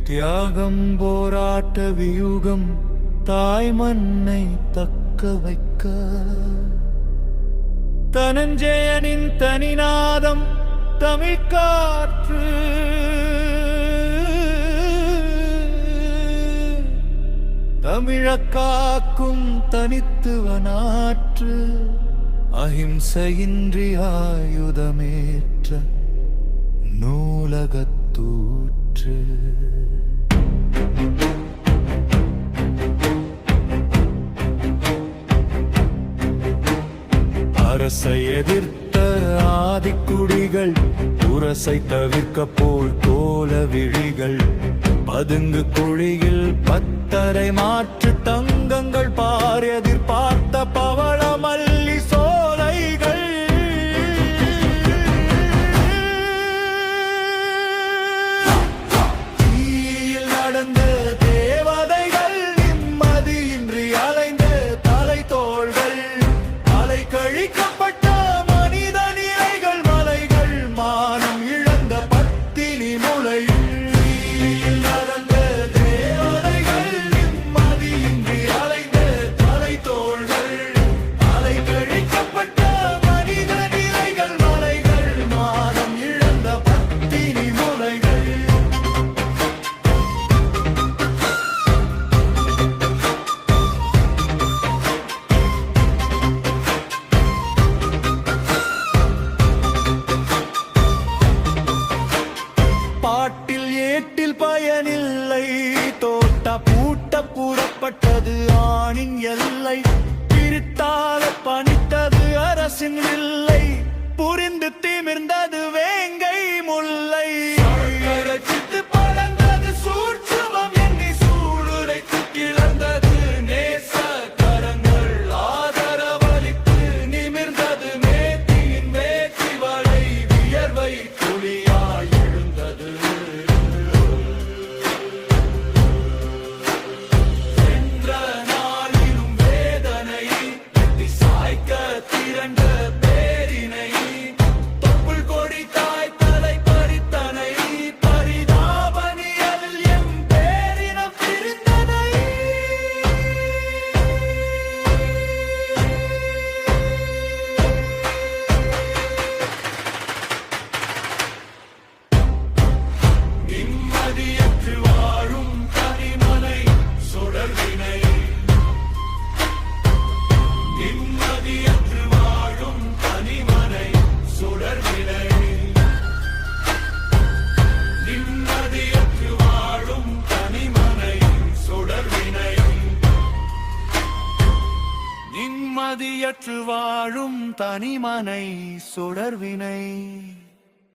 தியாகம் போராட்ட வியூகம் தாய் மண்ணை தக்க வைக்க தனஞ்சயனின் தனிநாதம் தமிழ்காற்று தமிழக்காக்கும் தனித்துவனாற்று அஹிம்சையின்றி ஆயுதமேற்ற நூலகத்தூற்று அரசை எதிர்த்த ஆதிக்குடிகள் உரசை தவிர்க்க போல் கோல விழிகள் பதுங்கு குழியில் பத்தரை மாற்று தங்கங்கள் பார் எதிர்பார்த்த பவள மல்லி சோலைகள் தீயில் நடந்த தேவதைகள் நிம்மதியின்றி அலைந்த தலை தோள்கள் அலை கழிக்கப்பட்ட மனித நிலைகள் மலைகள் மானம் இழந்த பத்தினி முலை பாட்டில் ஏட்டில் பயனில்லை தோட்ட பூட்ட பூடப்பட்டது ஆணின் எல்லை பிரித்தால பணித்தது அரசின் இல்லை புரிந்து திமிர்ந்தது வேங்கை முல்லை ரச்சித்து பழந்தது சூழ்ச்சுவம் எண்ணி சூளுரைத்து கிளந்தது நேச கரங்கள் ஆதரவளித்து நிமிர்ந்தது மேத்தியின் வேற்றி வலை வியர்வை துளியாய் எழுந்தது என்ற நாளிலும் வேதனை சாய்க்க திரண்ட பேரினை தொப்புள் கொடி தாய் தலை பறித்தனை பரிதாபனியல் எம் பேரினம் பிரிந்தனை நிம்மதியற்று வாழும் தனிமலை சுடர்வினை நிம்மதியற்று வாழும் தனிமலை சுடர்வினை நிம்மதியற்று வாழும் தனிமலை சுடர்வினை நிம்மதியற்று வாழும் தனிமனை சுடர்வினை